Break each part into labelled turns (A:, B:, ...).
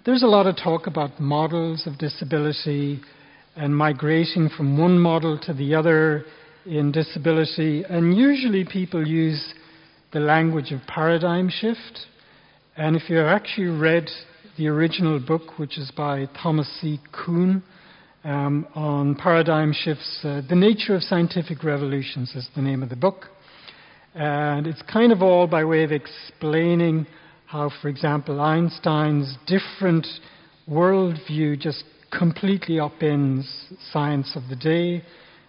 A: There's a lot of talk about models of disability and migrating from one model to the other in disability, and usually people use the language of paradigm shift. And if you have actually read the original book, which is by Thomas C. Kuhn, on paradigm shifts, The Nature of Scientific Revolutions is the name of the book. And it's kind of all by way of explaining how, for example, Einstein's different worldview just completely upends science of the day,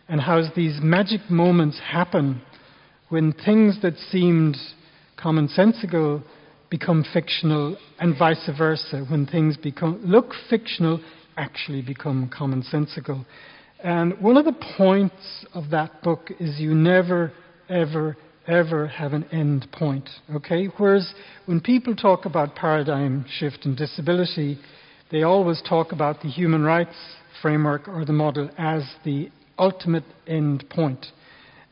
A: and how these magic moments happen when things that seemed commonsensical become fictional, and vice versa. When things look fictional, actually become commonsensical. And one of the points of that book is you never, ever, ever have an end point, okay? Whereas when people talk about paradigm shift and disability, they always talk about the human rights framework or the model as the ultimate end point.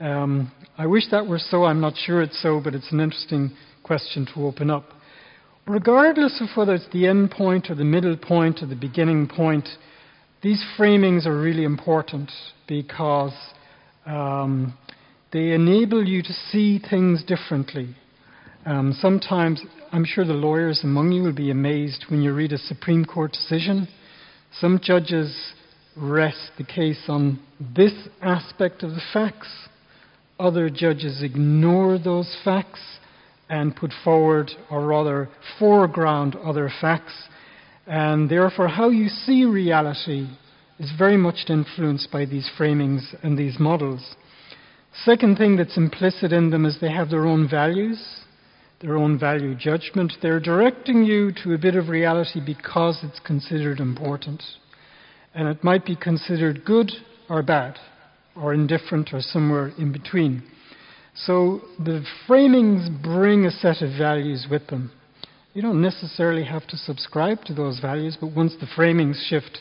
A: I wish that were so. I'm not sure it's so, but it's an interesting question to open up. Regardless of whether it's the end point or the middle point or the beginning point, these framings are really important because they enable you to see things differently. Sometimes, I'm sure the lawyers among you will be amazed when you read a Supreme Court decision. Some judges rest the case on this aspect of the facts. Other judges ignore those facts and put forward, or rather foreground, other facts. And therefore, how you see reality is very much influenced by these framings and these models. Second thing that's implicit in them is they have their own values, their own value judgment. They're directing you to a bit of reality because it's considered important. And it might be considered good or bad, or indifferent, or somewhere in between. So the framings bring a set of values with them. You don't necessarily have to subscribe to those values, but once the framings shift,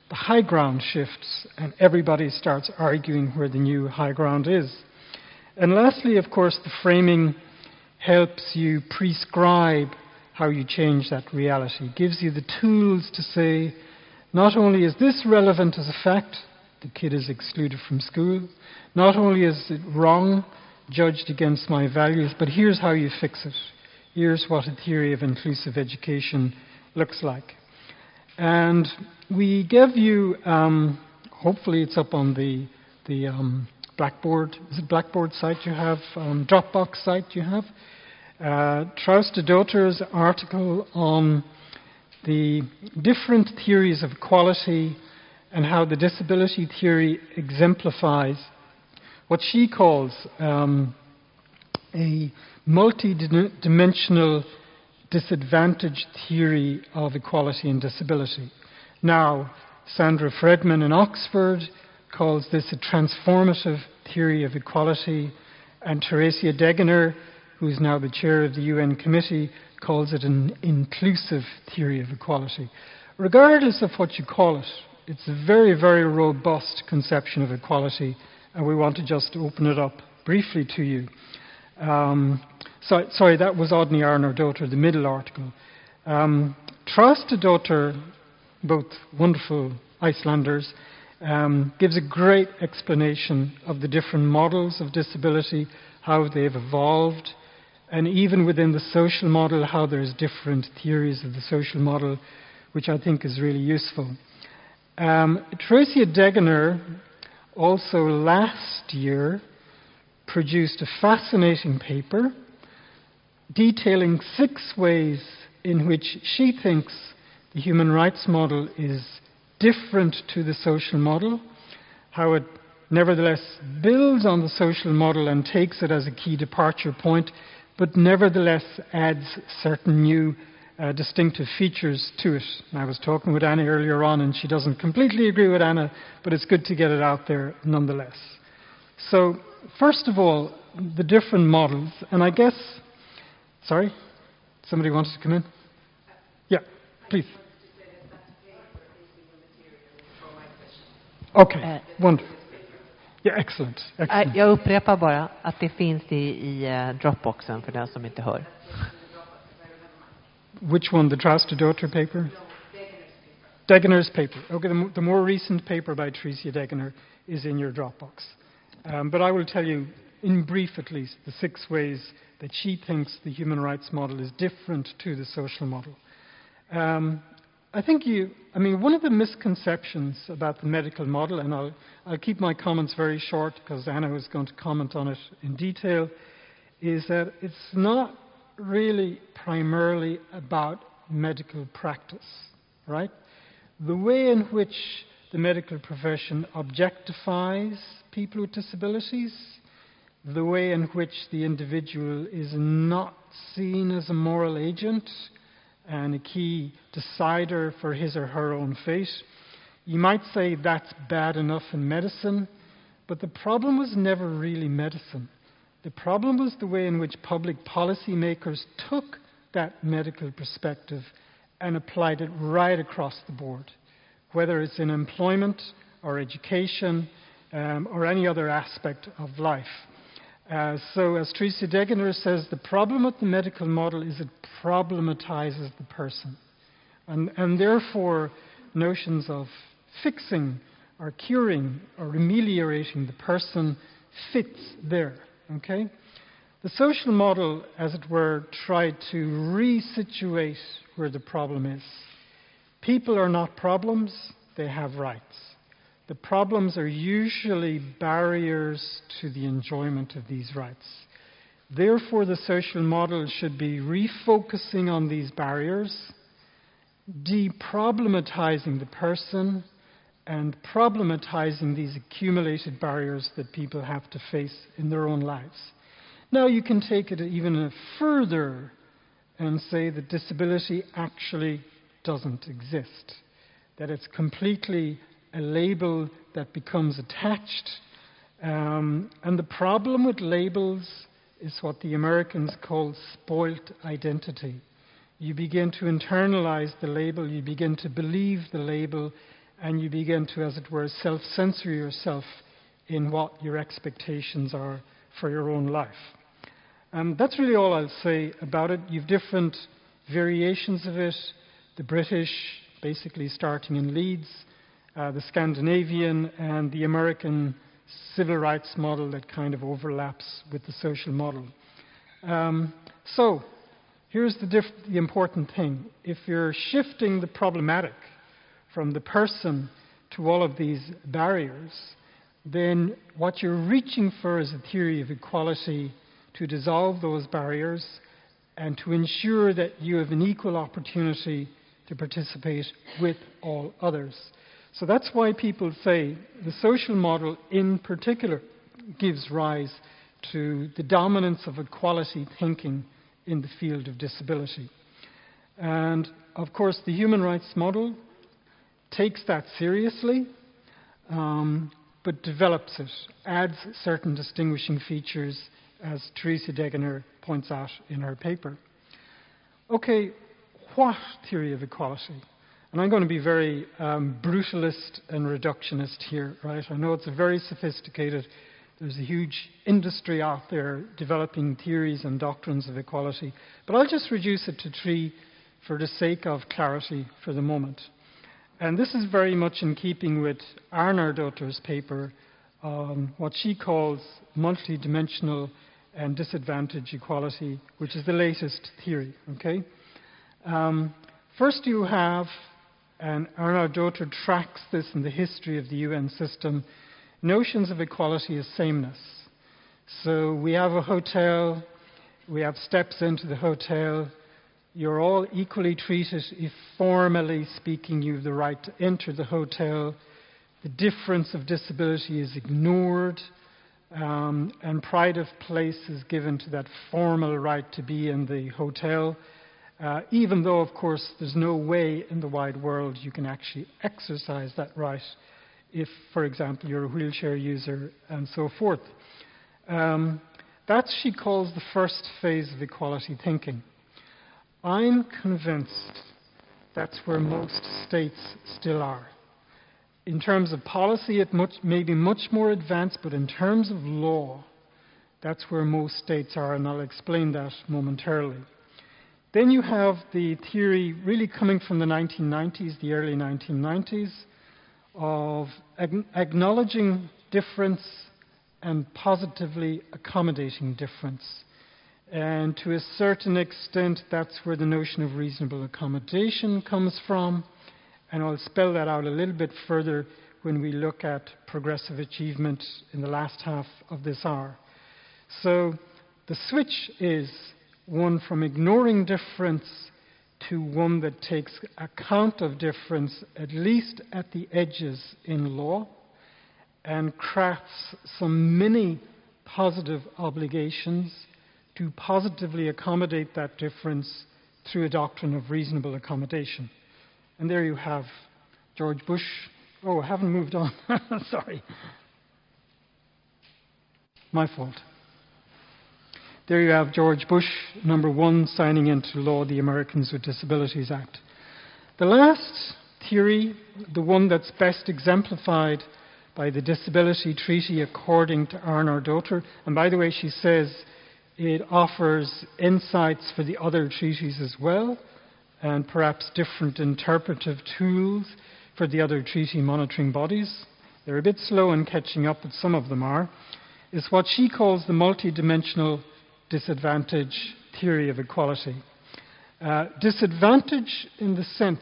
A: the high ground shifts, and everybody starts arguing where the new high ground is. And lastly, of course, the framing helps you prescribe how you change that reality. It gives you the tools to say, not only is this relevant as a fact, the kid is excluded from school, not only is it wrong, judged against my values, but here's how you fix it. Here's what a theory of inclusive education looks like. And we give you, hopefully it's up on the Blackboard, is it Blackboard site you have, Dropbox site you have? Traustadoter's article on the different theories of equality and how the disability theory exemplifies what she calls a multi-dimensional disadvantage theory of equality and disability. Now, Sandra Fredman in Oxford calls this a transformative theory of equality, and Teresia Degener, who is now the chair of the UN committee, calls it an inclusive theory of equality. Regardless of what you call it, it's a very, very robust conception of equality, and we want to just open it up briefly to you. Sorry, that was Odni Arnardóttir, the middle article. Traustadotter, both wonderful Icelanders, gives a great explanation of the different models of disability, how they've evolved, and even within the social model, how there's different theories of the social model, which I think is really useful. Teresia Degener also last year produced a fascinating paper detailing 6 ways in which she thinks the human rights model is different to the social model, how it nevertheless builds on the social model and takes it as a key departure point, but nevertheless adds certain new distinctive features to it. And I was talking with Anna earlier on, and she doesn't completely agree with Anna, but it's good to get it out there nonetheless. So, first of all, the different models, and I guess, sorry, somebody wanted to come in? Yeah, please. Okay, wonderful. Yeah, excellent.
B: Jag upprepar bara att det finns i Dropboxen för den som inte hör.
A: Which one, the Traustadotter paper? Degener's paper. Okay, the more recent paper by Tricia Degener is in your Dropbox. But I will tell you, in brief at least, the 6 ways that she thinks the human rights model is different to the social model. One of the misconceptions about the medical model, and I'll keep my comments very short because Anna is going to comment on it in detail, is that it's not really primarily about medical practice, right? The way in which the medical profession objectifies people with disabilities, the way in which the individual is not seen as a moral agent and a key decider for his or her own fate. You might say that's bad enough in medicine, but the problem was never really medicine. The problem was the way in which public policy makers took that medical perspective and applied it right across the board, whether it's in employment or education or any other aspect of life. So as Tricia Degener says, the problem with the medical model is it problematizes the person. And therefore, notions of fixing or curing or ameliorating the person fits there. Okay? The social model, as it were, tried to resituate where the problem is. People are not problems, they have rights. The problems are usually barriers to the enjoyment of these rights. Therefore, the social model should be refocusing on these barriers, deproblematizing the person, and problematizing these accumulated barriers that people have to face in their own lives. Now, you can take it even further and say that disability actually doesn't exist, that it's completely a label that becomes attached. And the problem with labels is what the Americans call spoilt identity. You begin to internalize the label, you begin to believe the label, and you begin to, as it were, self-censor yourself in what your expectations are for your own life. That's really all I'll say about it. You've different variations of it. The British, basically starting in Leeds, the Scandinavian, and the American civil rights model that kind of overlaps with the social model. So here's the important thing. If you're shifting the problematic from the person to all of these barriers, then what you're reaching for is a theory of equality to dissolve those barriers and to ensure that you have an equal opportunity to participate with all others. So that's why people say the social model in particular gives rise to the dominance of equality thinking in the field of disability. And of course, the human rights model takes that seriously, but develops it, adds certain distinguishing features, as Tricia Degener points out in her paper. Okay, what theory of equality? And I'm going to be very brutalist and reductionist here, right? I know it's a very sophisticated, there's a huge industry out there developing theories and doctrines of equality, but I'll just reduce it to 3 for the sake of clarity for the moment. And this is very much in keeping with Arnardotter's paper on what she calls multidimensional and disadvantage equality, which is the latest theory. Okay. First, you have, and Arnardotter tracks this in the history of the UN system, notions of equality as sameness. So we have a hotel, we have steps into the hotel. You're all equally treated if, formally speaking, you have the right to enter the hotel. The difference of disability is ignored, and pride of place is given to that formal right to be in the hotel, even though, of course, there's no way in the wide world you can actually exercise that right if, for example, you're a wheelchair user and so forth. That she calls the first phase of equality thinking. I'm convinced that's where most states still are. In terms of policy, it may be much more advanced, but in terms of law, that's where most states are, and I'll explain that momentarily. Then you have the theory really coming from the 1990s, the early 1990s, of acknowledging difference and positively accommodating difference. And to a certain extent, that's where the notion of reasonable accommodation comes from. And I'll spell that out a little bit further when we look at progressive achievement in the last half of this hour. So the switch is one from ignoring difference to one that takes account of difference, at least at the edges in law, and crafts some mini positive obligations to positively accommodate that difference through a doctrine of reasonable accommodation. And there you have George Bush. Oh, I haven't moved on. Sorry. My fault. There you have George Bush, number 1, signing into law the Americans with Disabilities Act. The last theory, the one that's best exemplified by the Disability Treaty according to Arnar Dotter, and by the way, she says it offers insights for the other treaties as well, and perhaps different interpretive tools for the other treaty monitoring bodies. They're a bit slow in catching up, but some of them are, is what she calls the multidimensional disadvantage theory of equality. Disadvantage in the sense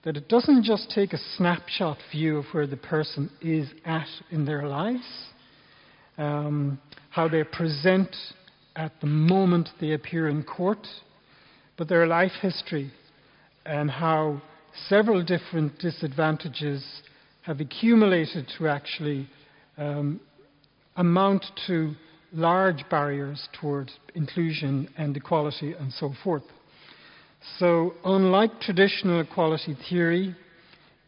A: that it doesn't just take a snapshot view of where the person is at in their lives, how they present at the moment they appear in court, but their life history and how several different disadvantages have accumulated to actually amount to large barriers towards inclusion and equality and so forth. So unlike traditional equality theory,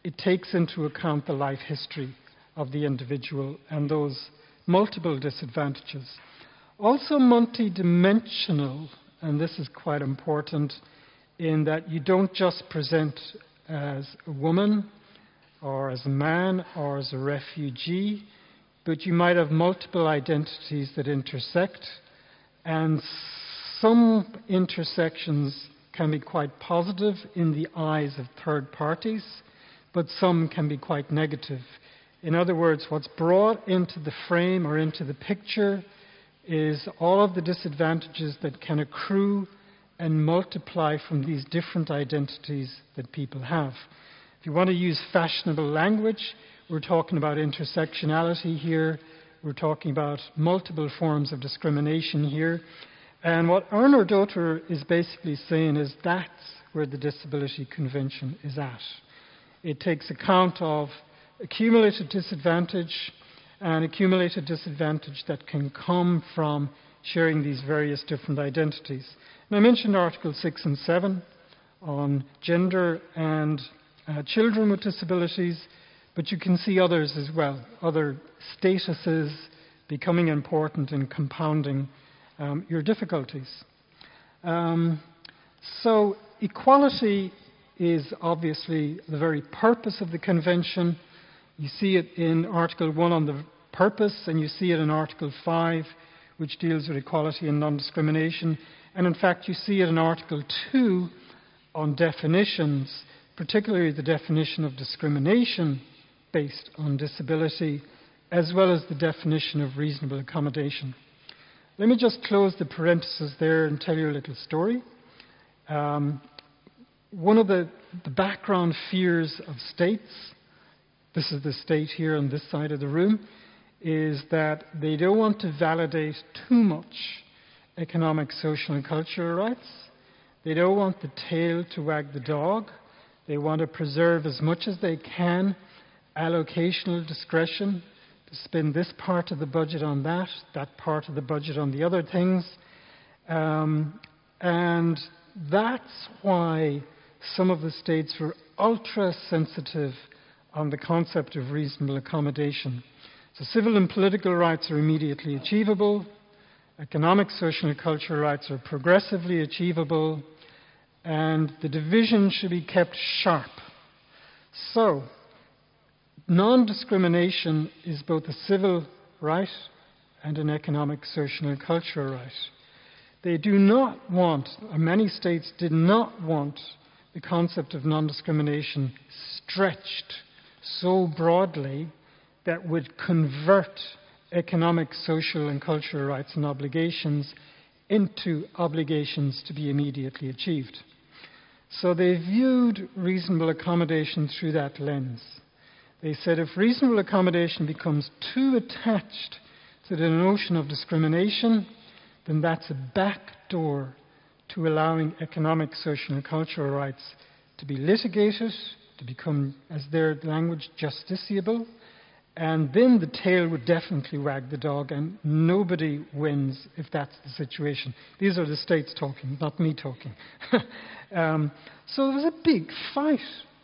A: it takes into account the life history of the individual and those multiple disadvantages. Also multidimensional, and this is quite important, in that you don't just present as a woman or as a man or as a refugee, but you might have multiple identities that intersect, and some intersections can be quite positive in the eyes of third parties, but some can be quite negative. In other words, what's brought into the frame or into the picture is all of the disadvantages that can accrue and multiply from these different identities that people have. If you want to use fashionable language, we're talking about intersectionality here. We're talking about multiple forms of discrimination here. And what Arnar Dotter is basically saying is that's where the Disability Convention is at. It takes account of accumulated disadvantage and accumulated disadvantage that can come from sharing these various different identities. And I mentioned Article 6 and 7 on gender and children with disabilities, but you can see others as well, other statuses becoming important in compounding your difficulties. So equality is obviously the very purpose of the Convention. You see it in Article 1 on the purpose, and you see it in Article 5, which deals with equality and non-discrimination. And in fact, you see it in Article 2 on definitions, particularly the definition of discrimination based on disability, as well as the definition of reasonable accommodation. Let me just close the parenthesis there and tell you a little story. One of the background fears of states, this is the state here on this side of the room, is that they don't want to validate too much economic, social and cultural rights. They don't want the tail to wag the dog. They want to preserve as much as they can allocational discretion to spend this part of the budget on that, that part of the budget on the other things. And that's why some of the states were ultra sensitive on the concept of reasonable accommodation. So civil and political rights are immediately achievable. Economic, social and cultural rights are progressively achievable. And the division should be kept sharp. So non-discrimination is both a civil right and an economic, social and cultural right. They do not want, or many states did not want, the concept of non-discrimination stretched so broadly that would convert economic, social, and cultural rights and obligations into obligations to be immediately achieved. So they viewed reasonable accommodation through that lens. They said if reasonable accommodation becomes too attached to the notion of discrimination, then that's a back door to allowing economic, social, and cultural rights to be litigated, to become, as their language, justiciable, and then the tail would definitely wag the dog, and nobody wins if that's the situation. These are the states talking, not me talking. So there was a big fight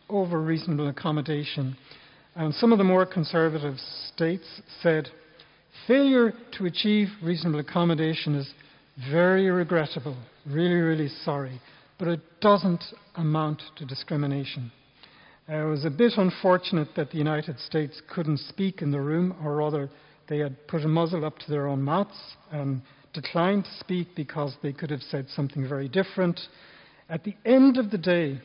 A: over reasonable accommodation. And some of the more conservative states said, failure to achieve reasonable accommodation is very regrettable, really, really sorry, but it doesn't amount to discrimination. It was a bit unfortunate that the United States couldn't speak in the room, or rather they had put a muzzle up to their own mouths and declined to speak because they could have said something very different. At the end of the day,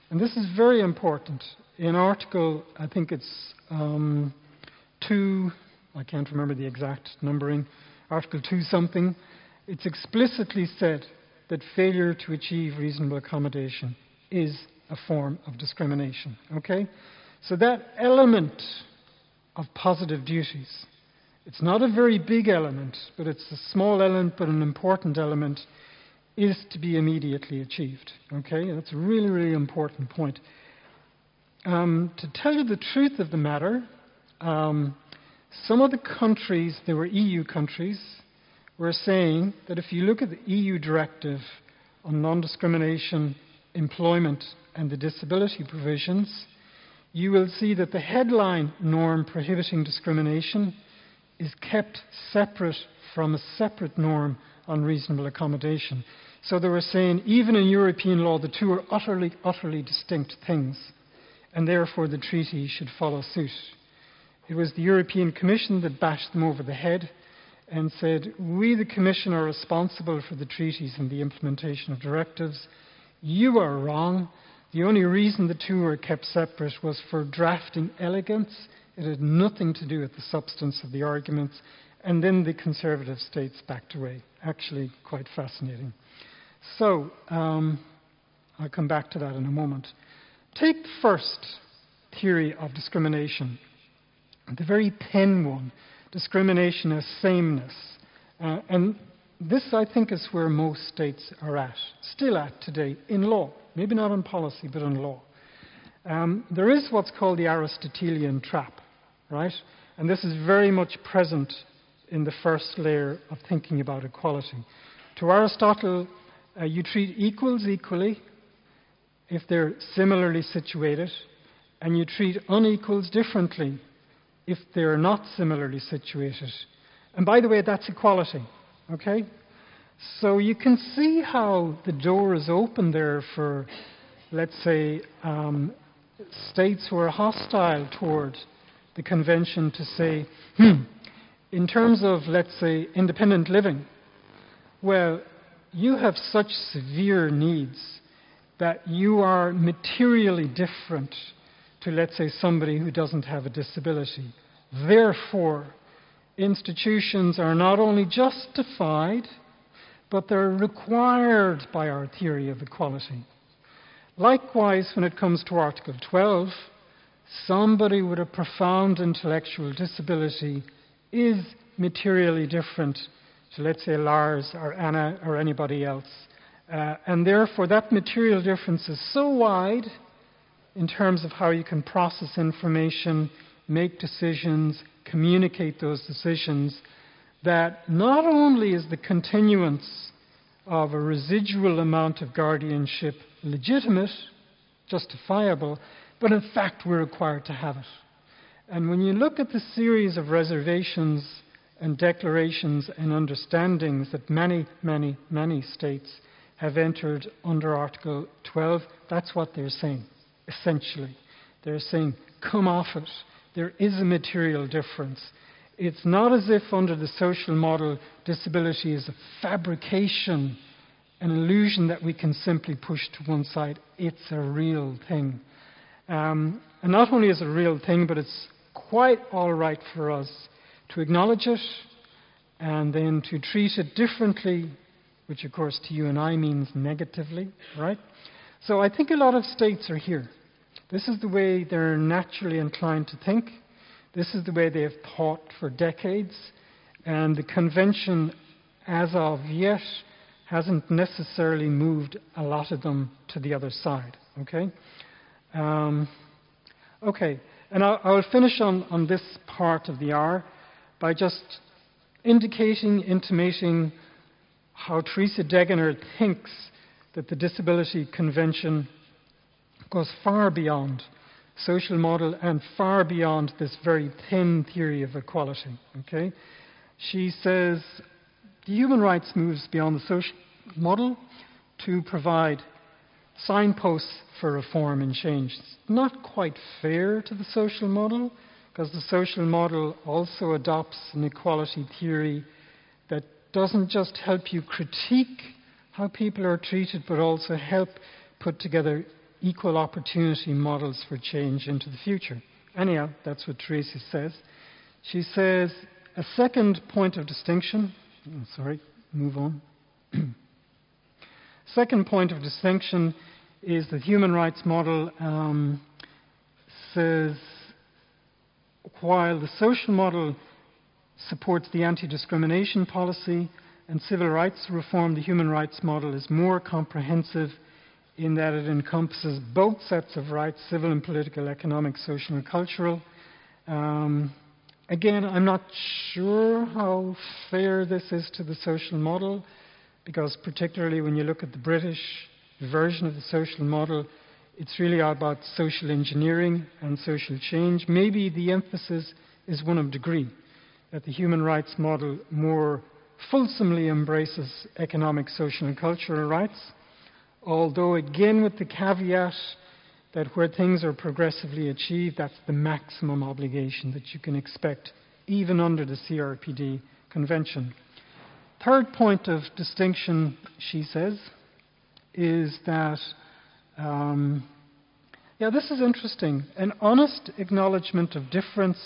A: and this is very important, in Article, I think it's 2, I can't remember the exact numbering, Article 2 something, it's explicitly said that failure to achieve reasonable accommodation is a form of discrimination. Okay? So that element of positive duties, it's not a very big element, but it's a small element, but an important element, is to be immediately achieved. Okay? That's a really, really important point. To tell you the truth of the matter, some of the countries, there were EU countries, were saying that if you look at the EU directive on non-discrimination, employment, and the disability provisions, you will see that the headline norm prohibiting discrimination is kept separate from a separate norm on reasonable accommodation. So they were saying, even in European law, the two are utterly, utterly distinct things, and therefore the treaty should follow suit. It was the European Commission that bashed them over the head and said, we, the Commission, are responsible for the treaties and the implementation of directives. You are wrong. The only reason the two were kept separate was for drafting elegance. It had nothing to do with the substance of the arguments. And then the conservative states backed away. Actually, quite fascinating. So, I'll come back to that in a moment. Take the first theory of discrimination, the very thin one, discrimination as sameness. And this, I think, is where most states are at, still at today, in law. Maybe not in policy, but in law. There is what's called the Aristotelian trap, right? And this is very much present in the first layer of thinking about equality. To Aristotle, you treat equals equally if they're similarly situated, and you treat unequals differently if they're not similarly situated. And by the way, that's equality, okay? So you can see how the door is open there for, let's say, states who are hostile toward the convention to say, in terms of, let's say, independent living, well, you have such severe needs that you are materially different to, let's say, somebody who doesn't have a disability. Therefore, institutions are not only justified, but they're required by our theory of equality. Likewise, when it comes to Article 12, somebody with a profound intellectual disability is materially different to, let's say, Lars or Anna or anybody else. And therefore, that material difference is so wide in terms of how you can process information, make decisions, communicate those decisions, that not only is the continuance of a residual amount of guardianship legitimate, justifiable, but in fact we're required to have it. And when you look at the series of reservations and declarations and understandings that many, many, many states have entered under Article 12, that's what they're saying, essentially. They're saying, come off it. There is a material difference. It's not as if under the social model disability is a fabrication, an illusion that we can simply push to one side. It's a real thing. And not only is it a real thing, but it's quite all right for us to acknowledge it and then to treat it differently, which of course to you and I means negatively, right? So I think a lot of states are here. This is the way they're naturally inclined to think. This is the way they have thought for decades. And the convention, as of yet, hasn't necessarily moved a lot of them to the other side, okay? Okay, and I will finish on this part of the hour by just intimating how Teresa Degener thinks that the Disability Convention goes far beyond social model and far beyond this very thin theory of equality. Okay, she says the human rights moves beyond the social model to provide signposts for reform and change. It's not quite fair to the social model, because the social model also adopts an equality theory that doesn't just help you critique how people are treated, but also help put together equal opportunity models for change into the future. Anyhow, that's what Teresa says. She says a second point of distinction, move on. Second point of distinction is the human rights model says while the social model supports the anti-discrimination policy and civil rights reform, the human rights model is more comprehensive in that it encompasses both sets of rights, civil and political, economic, social and cultural. Again, I'm not sure how fair this is to the social model, because particularly when you look at the British version of the social model, it's really about social engineering and social change. Maybe the emphasis is one of degree, that the human rights model more fulsomely embraces economic, social and cultural rights, although again with the caveat that where things are progressively achieved, that's the maximum obligation that you can expect even under the CRPD convention. Third point of distinction, she says, is that, this is interesting, an honest acknowledgement of difference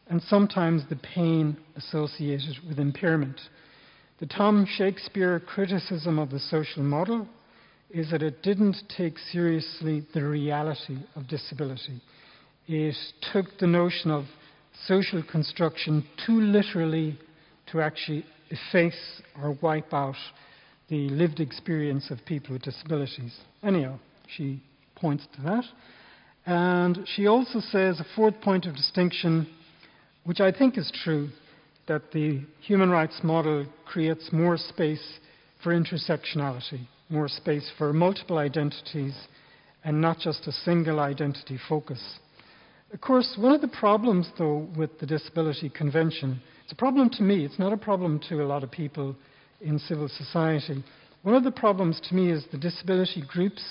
A: and sometimes the pain associated with impairment. The Tom Shakespeare criticism of the social model is that it didn't take seriously the reality of disability. It took the notion of social construction too literally to actually efface or wipe out the lived experience of people with disabilities. Anyhow, she points to that. And she also says a fourth point of distinction, which I think is true, that the human rights model creates more space for intersectionality, more space for multiple identities, and not just a single identity focus. Of course, one of the problems, though, with the Disability Convention, it's a problem to me, it's not a problem to a lot of people in civil society. One of the problems to me is the disability groups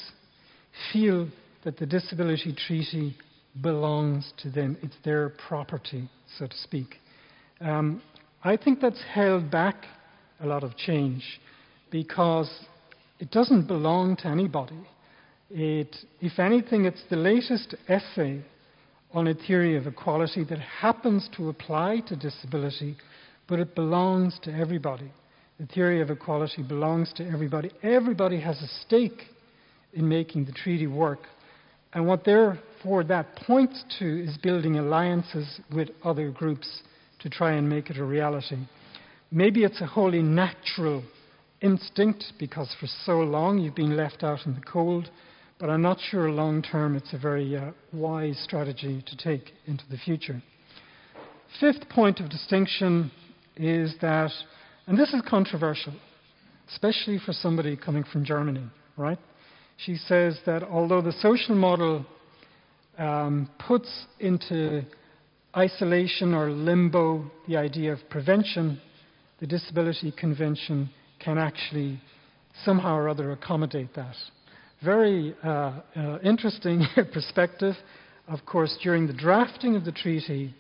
A: feel that the Disability Treaty belongs to them. It's their property, so to speak. I think that's held back a lot of change because it doesn't belong to anybody. If anything, it's the latest essay on a theory of equality that happens to apply to disability, but it belongs to everybody. The theory of equality belongs to everybody. Everybody has a stake in making the treaty work. And what therefore that points to is building alliances with other groups to try and make it a reality. Maybe it's a wholly natural instinct because for so long you've been left out in the cold, but I'm not sure long term it's a very wise strategy to take into the future. Fifth point of distinction is that, and this is controversial, especially for somebody coming from Germany, right? She says that although the social model puts into isolation or limbo the idea of prevention, the Disability Convention can actually somehow or other accommodate that. Very interesting perspective. Of course, during the drafting of the treaty,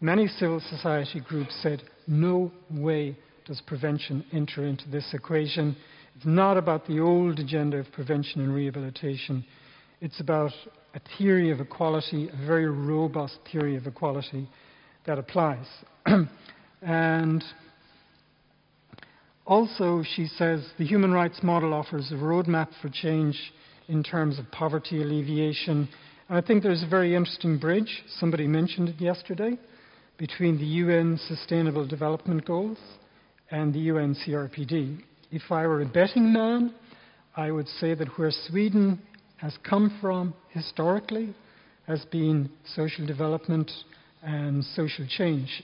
A: Many civil society groups said, no way does prevention enter into this equation. It's not about the old agenda of prevention and rehabilitation. It's about a theory of equality, a very robust theory of equality that applies. And also, she says, the human rights model offers a roadmap for change in terms of poverty alleviation. And I think there's a very interesting bridge, somebody mentioned it yesterday, between the UN Sustainable Development Goals and the UN CRPD. If I were a betting man, I would say that where Sweden has come from historically has been social development and social change,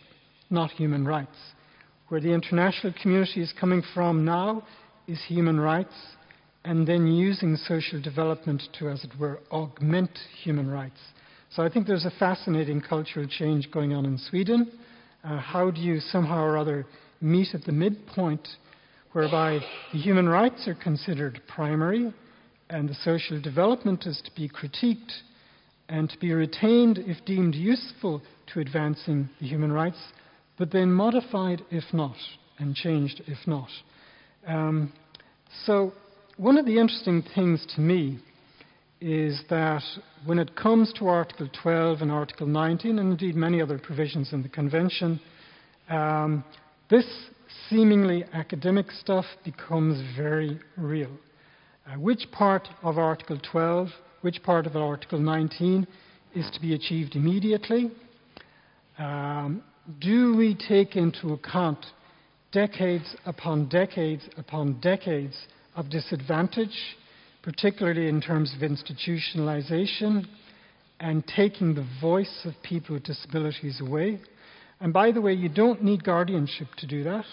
A: not human rights. Where the international community is coming from now is human rights, and then using social development to, as it were, augment human rights. So I think there's a fascinating cultural change going on in Sweden. How do you somehow or other meet at the midpoint whereby the human rights are considered primary and the social development is to be critiqued and to be retained if deemed useful to advancing the human rights, but then modified if not, and changed if not. So one of the interesting things to me is that when it comes to Article 12 and Article 19, and indeed many other provisions in the Convention, this seemingly academic stuff becomes very real. Which part of Article 12, which part of Article 19 is to be achieved immediately? Do we take into account decades upon decades upon decades of disadvantage, particularly in terms of institutionalization and taking the voice of people with disabilities away? And by the way, you don't need guardianship to do that.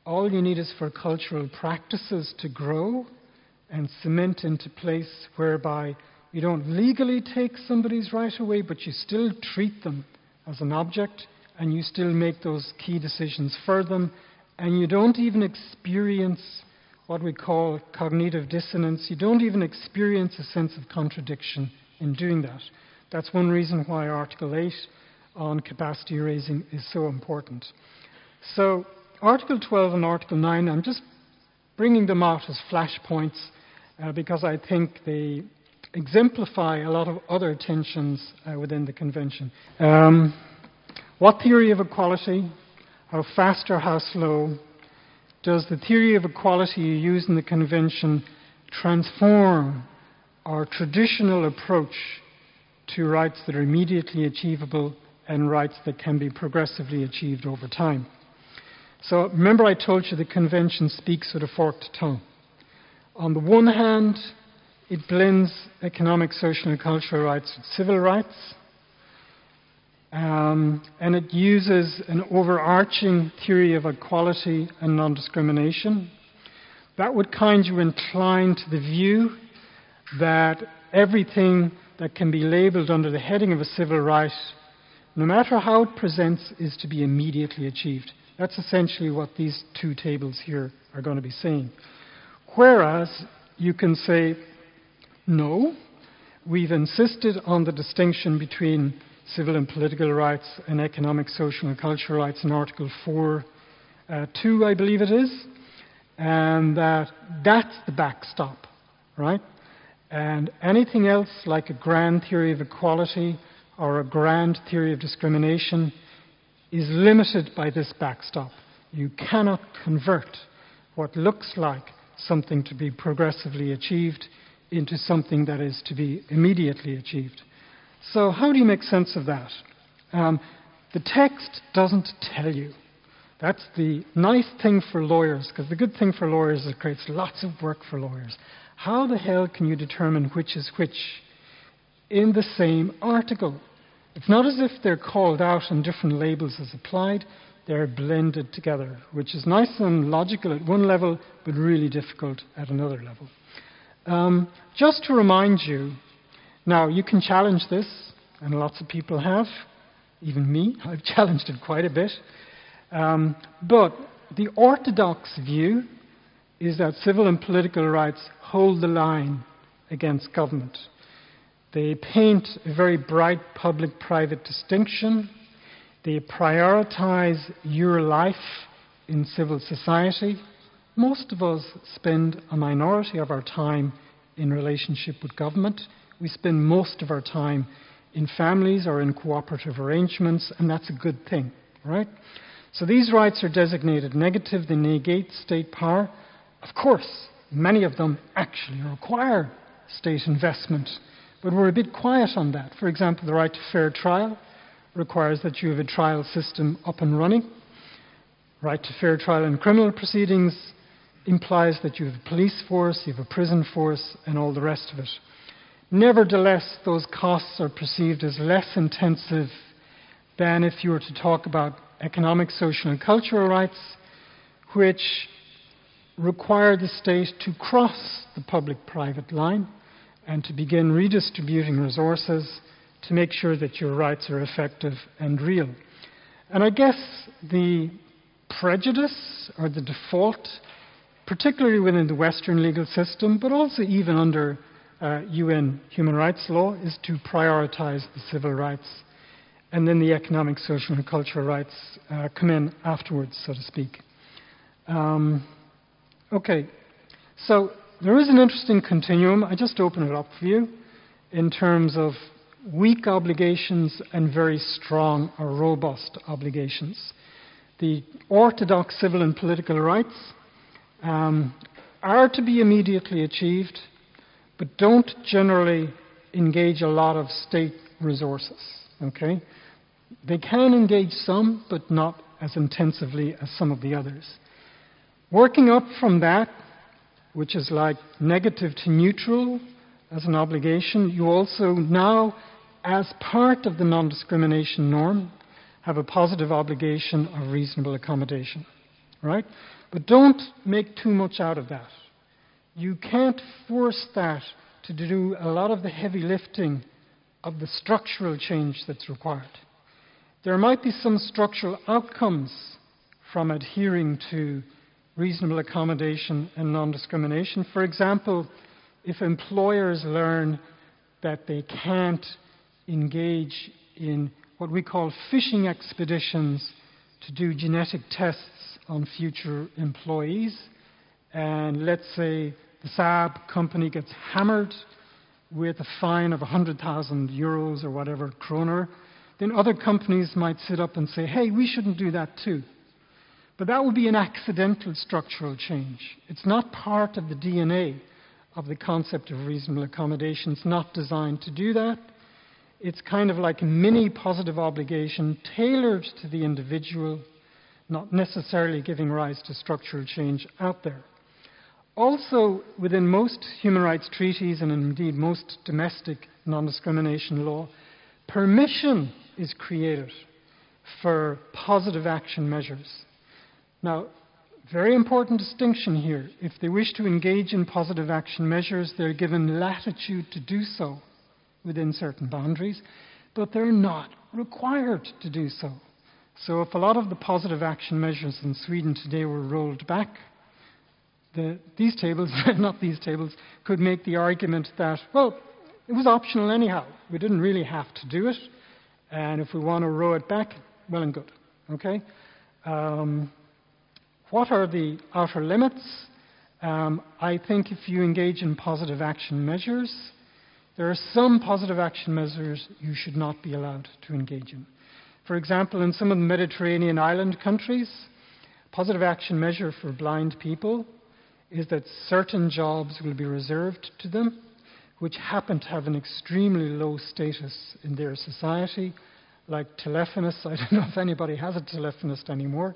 A: All you need is for cultural practices to grow and cement into place whereby you don't legally take somebody's right away, but you still treat them as an object and you still make those key decisions for them, and you don't even experience what we call cognitive dissonance. You don't even experience a sense of contradiction in doing that. That's one reason why Article 8 on capacity raising is so important. So Article 12 and Article 9, I'm just bringing them out as flashpoints because I think they exemplify a lot of other tensions within the Convention. What theory of equality, how fast or how slow, does the theory of equality you use in the Convention transform our traditional approach to rights that are immediately achievable and rights that can be progressively achieved over time? So remember I told you the Convention speaks with a forked tongue. On the one hand, it blends economic, social and cultural rights with civil rights. And it uses an overarching theory of equality and non-discrimination. That would kind you incline to the view that everything that can be labelled under the heading of a civil right, no matter how it presents, is to be immediately achieved. That's essentially what these two tables here are going to be saying. Whereas you can say, no, we've insisted on the distinction between civil and political rights and economic, social and cultural rights in Article 4.2, I believe it is, and that's the backstop, right? And anything else like a grand theory of equality or a grand theory of discrimination is limited by this backstop. You cannot convert what looks like something to be progressively achieved into something that is to be immediately achieved. So how do you make sense of that? The text doesn't tell you. That's the nice thing for lawyers, because the good thing for lawyers is it creates lots of work for lawyers. How the hell can you determine which is which in the same article? It's not as if they're called out and different labels as applied. They're blended together, which is nice and logical at one level, but really difficult at another level. Just to remind you, now you can challenge this, and lots of people have, even me. I've challenged it quite a bit. But the orthodox view is that civil and political rights hold the line against government. They paint a very bright public-private distinction. They prioritize your life in civil society. Most of us spend a minority of our time in relationship with government. We spend most of our time in families or in cooperative arrangements, and that's a good thing, right? So these rights are designated negative. They negate state power. Of course, many of them actually require state investment, but we're a bit quiet on that. For example, the right to fair trial requires that you have a trial system up and running. Right to fair trial in criminal proceedings implies that you have a police force, you have a prison force, and all the rest of it. Nevertheless, those costs are perceived as less intensive than if you were to talk about economic, social, and cultural rights, which require the state to cross the public-private line and to begin redistributing resources to make sure that your rights are effective and real. And I guess the prejudice or the default, particularly within the Western legal system, but also even under UN human rights law, is to prioritize the civil rights, and then the economic, social, and cultural rights come in afterwards, so to speak. Okay, so there is an interesting continuum. I just open it up for you in terms of weak obligations and very strong or robust obligations. The orthodox civil and political rights are to be immediately achieved, but don't generally engage a lot of state resources. Okay? They can engage some, but not as intensively as some of the others. Working up from that, which is like negative to neutral as an obligation, you also now, as part of the non-discrimination norm, have a positive obligation of reasonable accommodation, right? But don't make too much out of that. You can't force that to do a lot of the heavy lifting of the structural change that's required. There might be some structural outcomes from adhering to reasonable accommodation and non-discrimination. For example, if employers learn that they can't engage in what we call fishing expeditions to do genetic tests on future employees, and let's say the Saab company gets hammered with a fine of 100,000 euros or whatever kroner, then other companies might sit up and say, hey, we shouldn't do that too. But that would be an accidental structural change. It's not part of the DNA of the concept of reasonable accommodation. It's not designed to do that. It's kind of like a mini positive obligation tailored to the individual, not necessarily giving rise to structural change out there. Also, within most human rights treaties and indeed most domestic non-discrimination law, permission is created for positive action measures. Now, very important distinction here. If they wish to engage in positive action measures, they're given latitude to do so within certain boundaries, but they're not required to do so. So if a lot of the positive action measures in Sweden today were rolled back, these tables, not these tables, could make the argument that, well, it was optional anyhow. We didn't really have to do it. And if we want to roll it back, well and good. Okay? What are the outer limits? I think if you engage in positive action measures, there are some positive action measures you should not be allowed to engage in. For example, in some of the Mediterranean island countries, positive action measure for blind people is that certain jobs will be reserved to them, which happen to have an extremely low status in their society, like telephonists. I don't know if anybody has a telephonist anymore,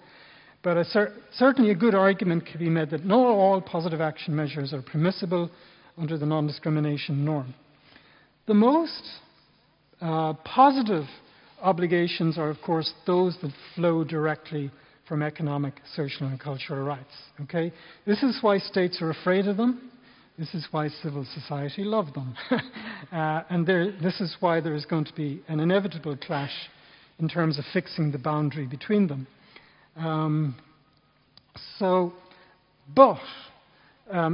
A: but certainly a good argument can be made that not all positive action measures are permissible under the non-discrimination norm. The most positive obligations are, of course, those that flow directly from economic, social, and cultural rights. Okay? This is why states are afraid of them. This is why civil society love them. And this is why there is going to be an inevitable clash in terms of fixing the boundary between them.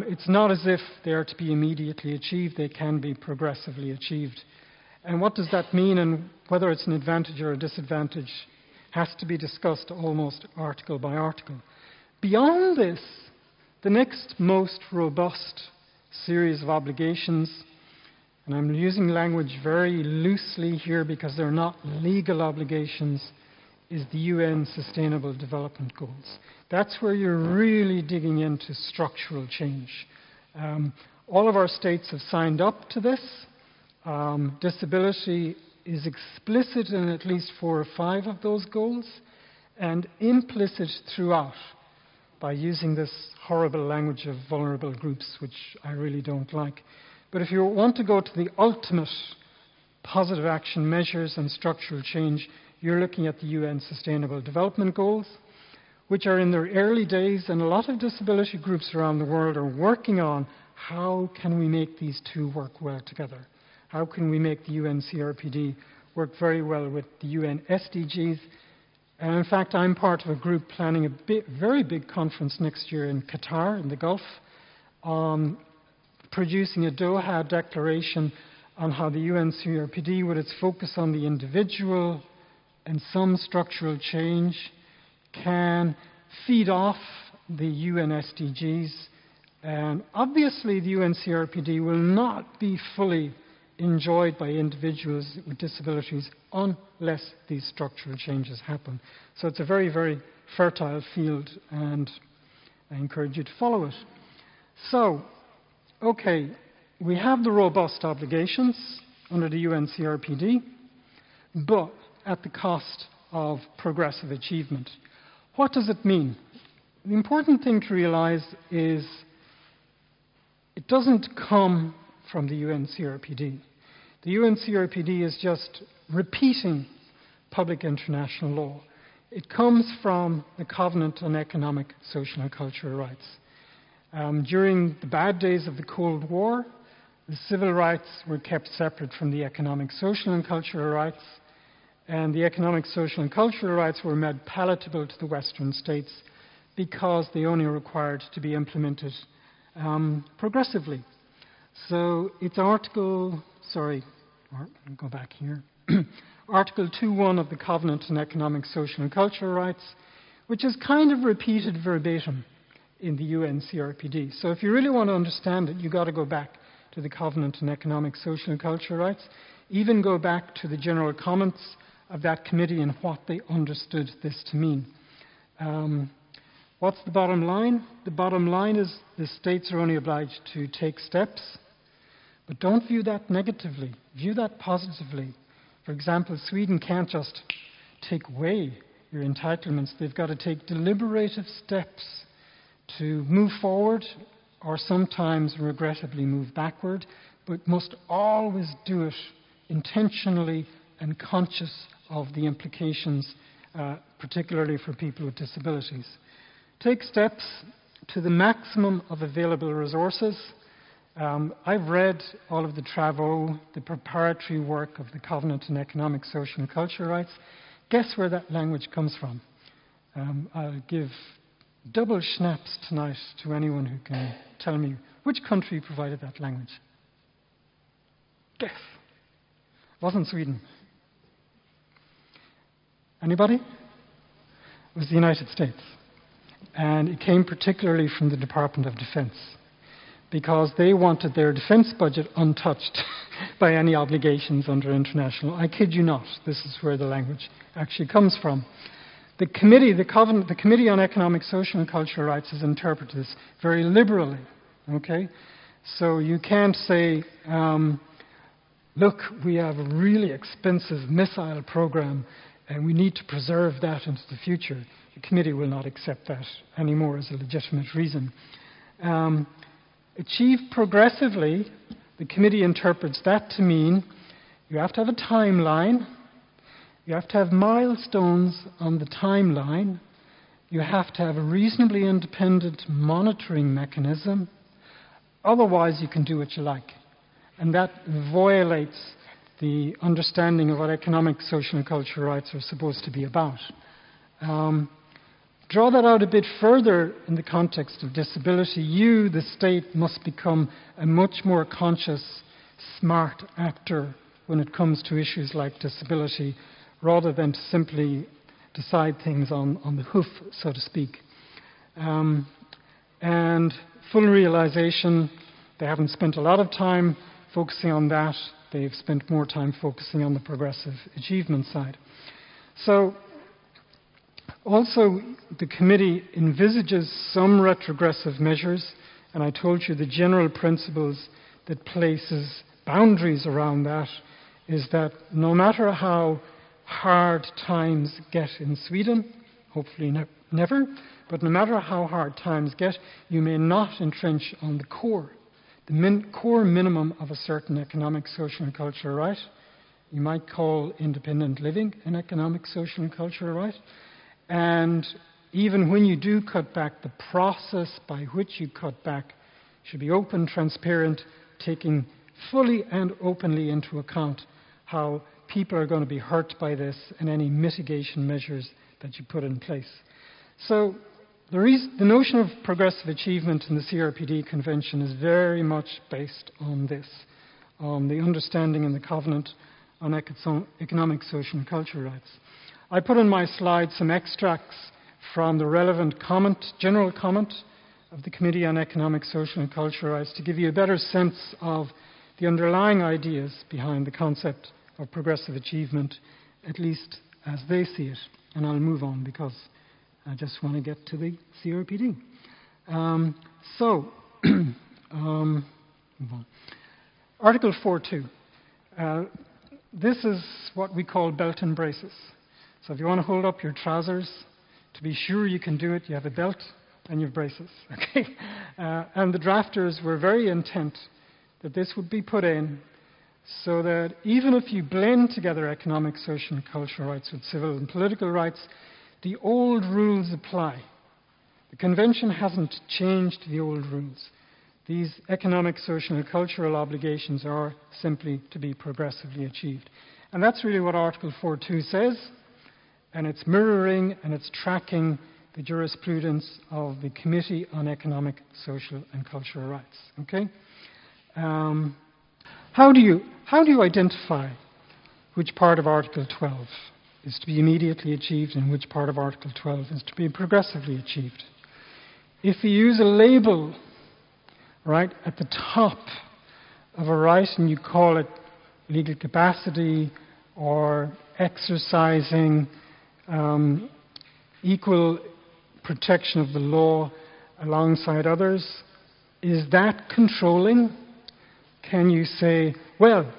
A: It's not as if they are to be immediately achieved. They can be progressively achieved. And what does that mean, and whether it's an advantage or a disadvantage? has to be discussed almost article by article. Beyond this, the next most robust series of obligations, and I'm using language very loosely here because they're not legal obligations, is the UN Sustainable Development Goals. That's where you're really digging into structural change. All of our states have signed up to this. Disability is explicit in at least 4 or 5 of those goals, and implicit throughout by using this horrible language of vulnerable groups, which I really don't like. But if you want to go to the ultimate positive action measures and structural change, you're looking at the UN Sustainable Development Goals, which are in their early days, and a lot of disability groups around the world are working on how can we make these two work well together. How can we make the UN CRPD work very well with the UN SDGs? And in fact, I'm part of a group planning a very big conference next year in Qatar, in the Gulf, on producing a Doha declaration on how the UN CRPD, with its focus on the individual and some structural change, can feed off the UN SDGs. And obviously, the UN CRPD will not be fully enjoyed by individuals with disabilities unless these structural changes happen. So it's a very, very fertile field, and I encourage you to follow it. So, okay, we have the robust obligations under the UN CRPD, but at the cost of progressive achievement. What does it mean? The important thing to realize is it doesn't come from the UN CRPD. The UN CRPD is just repeating public international law. It comes from the Covenant on Economic, Social and Cultural Rights. During the bad days of the Cold War, the civil rights were kept separate from the economic, social and cultural rights, and the economic, social and cultural rights were made palatable to the Western states because they only required to be implemented progressively. So it's Article 2.1 of the Covenant on Economic, Social and Cultural Rights, which is kind of repeated verbatim in the UN CRPD. So if you really want to understand it, you've got to go back to the Covenant on Economic, Social and Cultural Rights, even go back to the general comments of that committee and what they understood this to mean. What's the bottom line? The bottom line is the states are only obliged to take steps, but don't view that negatively. View that positively. For example, Sweden can't just take away your entitlements. They've got to take deliberative steps to move forward, or sometimes regrettably move backward, but must always do it intentionally and conscious of the implications, particularly for people with disabilities. Take steps to the maximum of available resources. I've read all of the travaux, the preparatory work of the Covenant on Economic, Social and Cultural Rights. Guess where that language comes from? I'll give double schnapps tonight to anyone who can tell me which country provided that language. Guess. It wasn't Sweden. Anybody? It was the United States. And it came particularly from the Department of Defense, because they wanted their defense budget untouched by any obligations under international. I kid you not, this is where the language actually comes from. The committee, the Committee on Economic, Social and Cultural Rights has interpreted this very liberally. Okay? So you can't say, look, we have a really expensive missile program and we need to preserve that into the future. The committee will not accept that anymore as a legitimate reason. Achieved progressively, the committee interprets that to mean you have to have a timeline, you have to have milestones on the timeline, you have to have a reasonably independent monitoring mechanism, otherwise you can do what you like. And that violates the understanding of what economic, social and cultural rights are supposed to be about. Draw that out a bit further in the context of disability. You, the state, must become a much more conscious, smart actor when it comes to issues like disability, rather than to simply decide things on the hoof, so to speak. And full realization, they haven't spent a lot of time focusing on that. They've spent more time focusing on the progressive achievement side. So also the committee envisages some retrogressive measures, and I told you the general principles that places boundaries around that is that no matter how hard times get in Sweden, hopefully never, but no matter how hard times get, you may not entrench on the core, core minimum of a certain economic, social and cultural right. You might call independent living an economic, social and cultural right. And even when you do cut back, the process by which you cut back should be open, transparent, taking fully and openly into account how people are going to be hurt by this and any mitigation measures that you put in place. So the notion of progressive achievement in the CRPD Convention is very much based on this, on the understanding in the Covenant on economic, social and cultural rights. I put on my slide some extracts from the relevant comment, general comment of the Committee on Economic, Social and Cultural Rights to give you a better sense of the underlying ideas behind the concept of progressive achievement, at least as they see it. And I'll move on because I just want to get to the CRPD. Move on. Article 4.2. This is what we call belt and braces. So if you want to hold up your trousers, to be sure you can do it, you have a belt and you have braces. Okay? And the drafters were very intent that this would be put in so that even if you blend together economic, social and cultural rights with civil and political rights, the old rules apply. The Convention hasn't changed the old rules. These economic, social and cultural obligations are simply to be progressively achieved. And that's really what Article 4.2 says, and it's mirroring and it's tracking the jurisprudence of the Committee on Economic, Social and Cultural Rights. Okay? How do you identify which part of Article 12 is to be immediately achieved and which part of Article 12 is to be progressively achieved? If you use a label right at the top of a right and you call it legal capacity or exercising equal protection of the law alongside others, is that controlling? Can you say, well,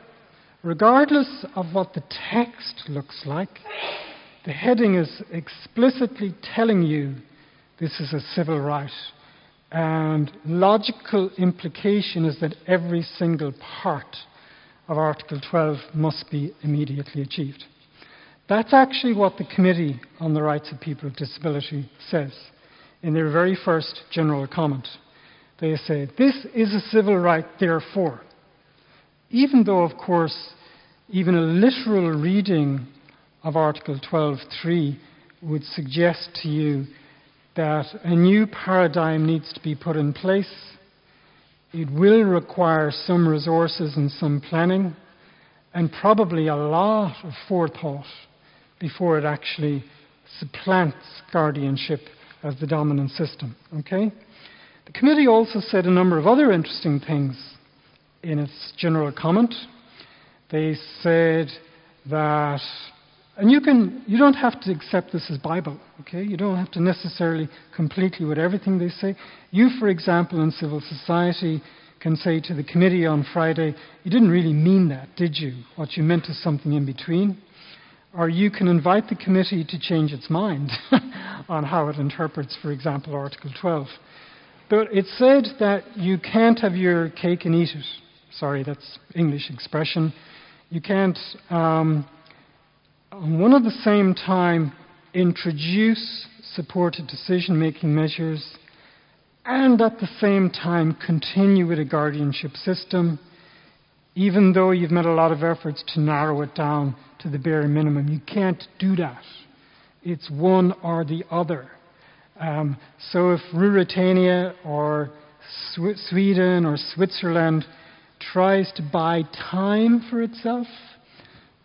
A: regardless of what the text looks like, the heading is explicitly telling you this is a civil right, and logical implication is that every single part of Article 12 must be immediately achieved. That's actually what the Committee on the Rights of People with Disability says in their very first general comment. They say, this is a civil right, therefore. Even though, of course, even a literal reading of Article 12.3 would suggest to you that a new paradigm needs to be put in place. It will require some resources and some planning, and probably a lot of forethought before it actually supplants guardianship as the dominant system. Okay? The committee also said a number of other interesting things in its general comment. They said that, and you don't have to accept this as Bible, okay? You don't have to necessarily completely with everything they say. You, for example, in civil society can say to the committee on Friday, you didn't really mean that, did you? What you meant is something in between. Or you can invite the committee to change its mind on how it interprets, for example, Article 12. But it said that you can't have your cake and eat it. Sorry, that's English expression. You can't, on one at the same time, introduce supported decision-making measures and at the same time continue with a guardianship system, even though you've made a lot of efforts to narrow it down to the bare minimum. You can't do that. It's one or the other. So if Ruritania or Sweden or Switzerland tries to buy time for itself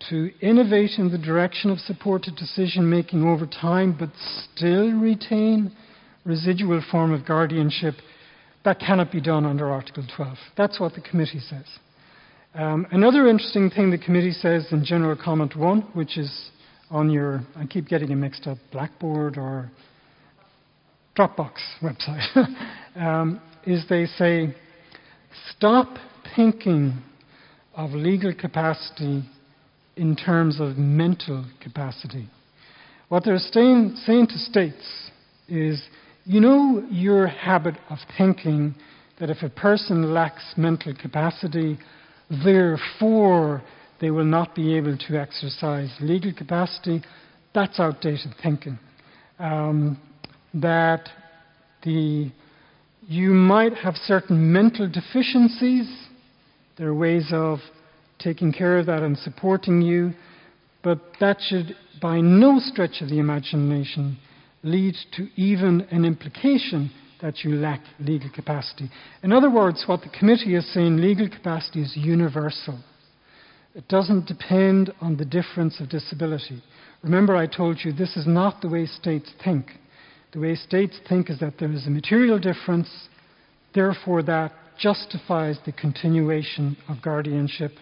A: to innovate in the direction of supported decision-making over time, but still retain residual form of guardianship, that cannot be done under Article 12. That's what the committee says. Another interesting thing the committee says in General Comment 1, which is on your, I keep getting it mixed up, Blackboard or Dropbox website, is they say, stop thinking of legal capacity in terms of mental capacity. What they're saying to states is, you know your habit of thinking that if a person lacks mental capacity, therefore they will not be able to exercise legal capacity. That's outdated thinking. That you might have certain mental deficiencies. There are ways of taking care of that and supporting you, but that should by no stretch of the imagination lead to even an implication that you lack legal capacity. In other words, what the committee is saying, legal capacity is universal. It doesn't depend on the difference of disability. Remember, I told you this is not the way states think. The way states think is that there is a material difference, therefore that justifies the continuation of guardianship.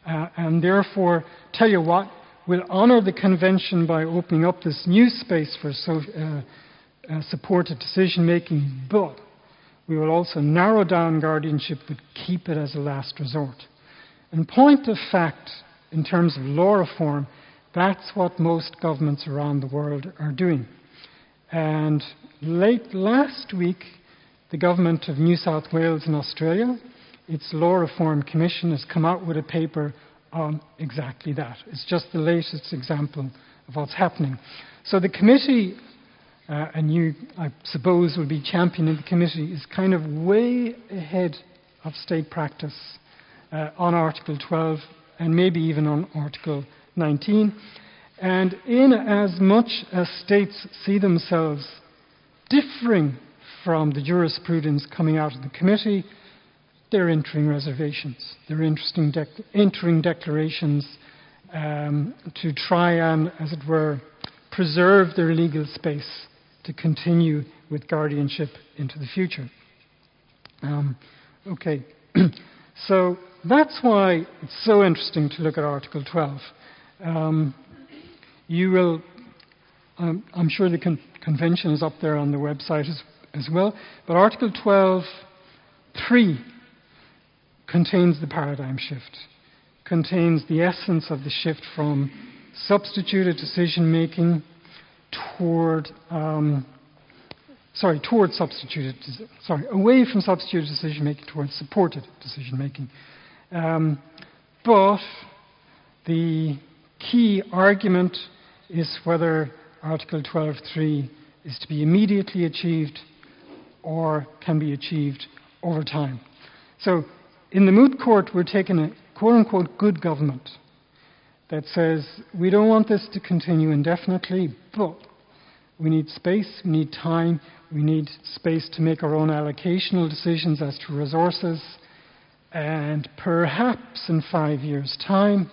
A: And therefore, tell you what, we'll honour the convention by opening up this new space for supported decision-making, but we will also narrow down guardianship but keep it as a last resort. In point of fact, in terms of law reform, that's what most governments around the world are doing. And late last week, the government of New South Wales in Australia, its Law Reform Commission, has come out with a paper on exactly that. It's just the latest example of what's happening. So the committee, and you, I suppose, will be championing the committee, is kind of way ahead of state practice on Article 12 and maybe even on Article 19. And in as much as states see themselves differing from the jurisprudence coming out of the committee, they're entering reservations. They're entering declarations to try and, as it were, preserve their legal space to continue with guardianship into the future. Okay, so that's why it's so interesting to look at Article 12. You will, I'm sure the convention is up there on the website as well, but Article 12.3 contains the paradigm shift, contains the essence of the shift from substituted decision-making away from substituted decision-making towards supported decision-making. But the key argument is whether Article 12.3 is to be immediately achieved or can be achieved over time. So in the moot court, we're taking a quote-unquote good government that says we don't want this to continue indefinitely, but we need space, we need time, we need space to make our own allocational decisions as to resources, and perhaps in 5 years' time,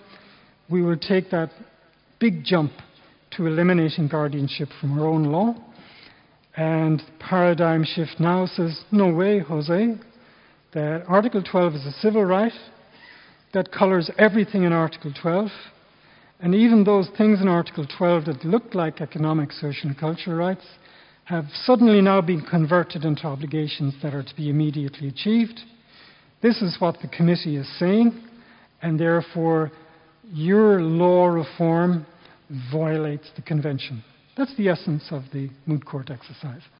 A: we will take that big jump to eliminating guardianship from our own law. And paradigm shift now says, no way, Jose, that Article 12 is a civil right that colours everything in Article 12. And even those things in Article 12 that look like economic, social and cultural rights have suddenly now been converted into obligations that are to be immediately achieved. This is what the committee is saying, and therefore your law reform violates the convention. That's the essence of the moot court exercise.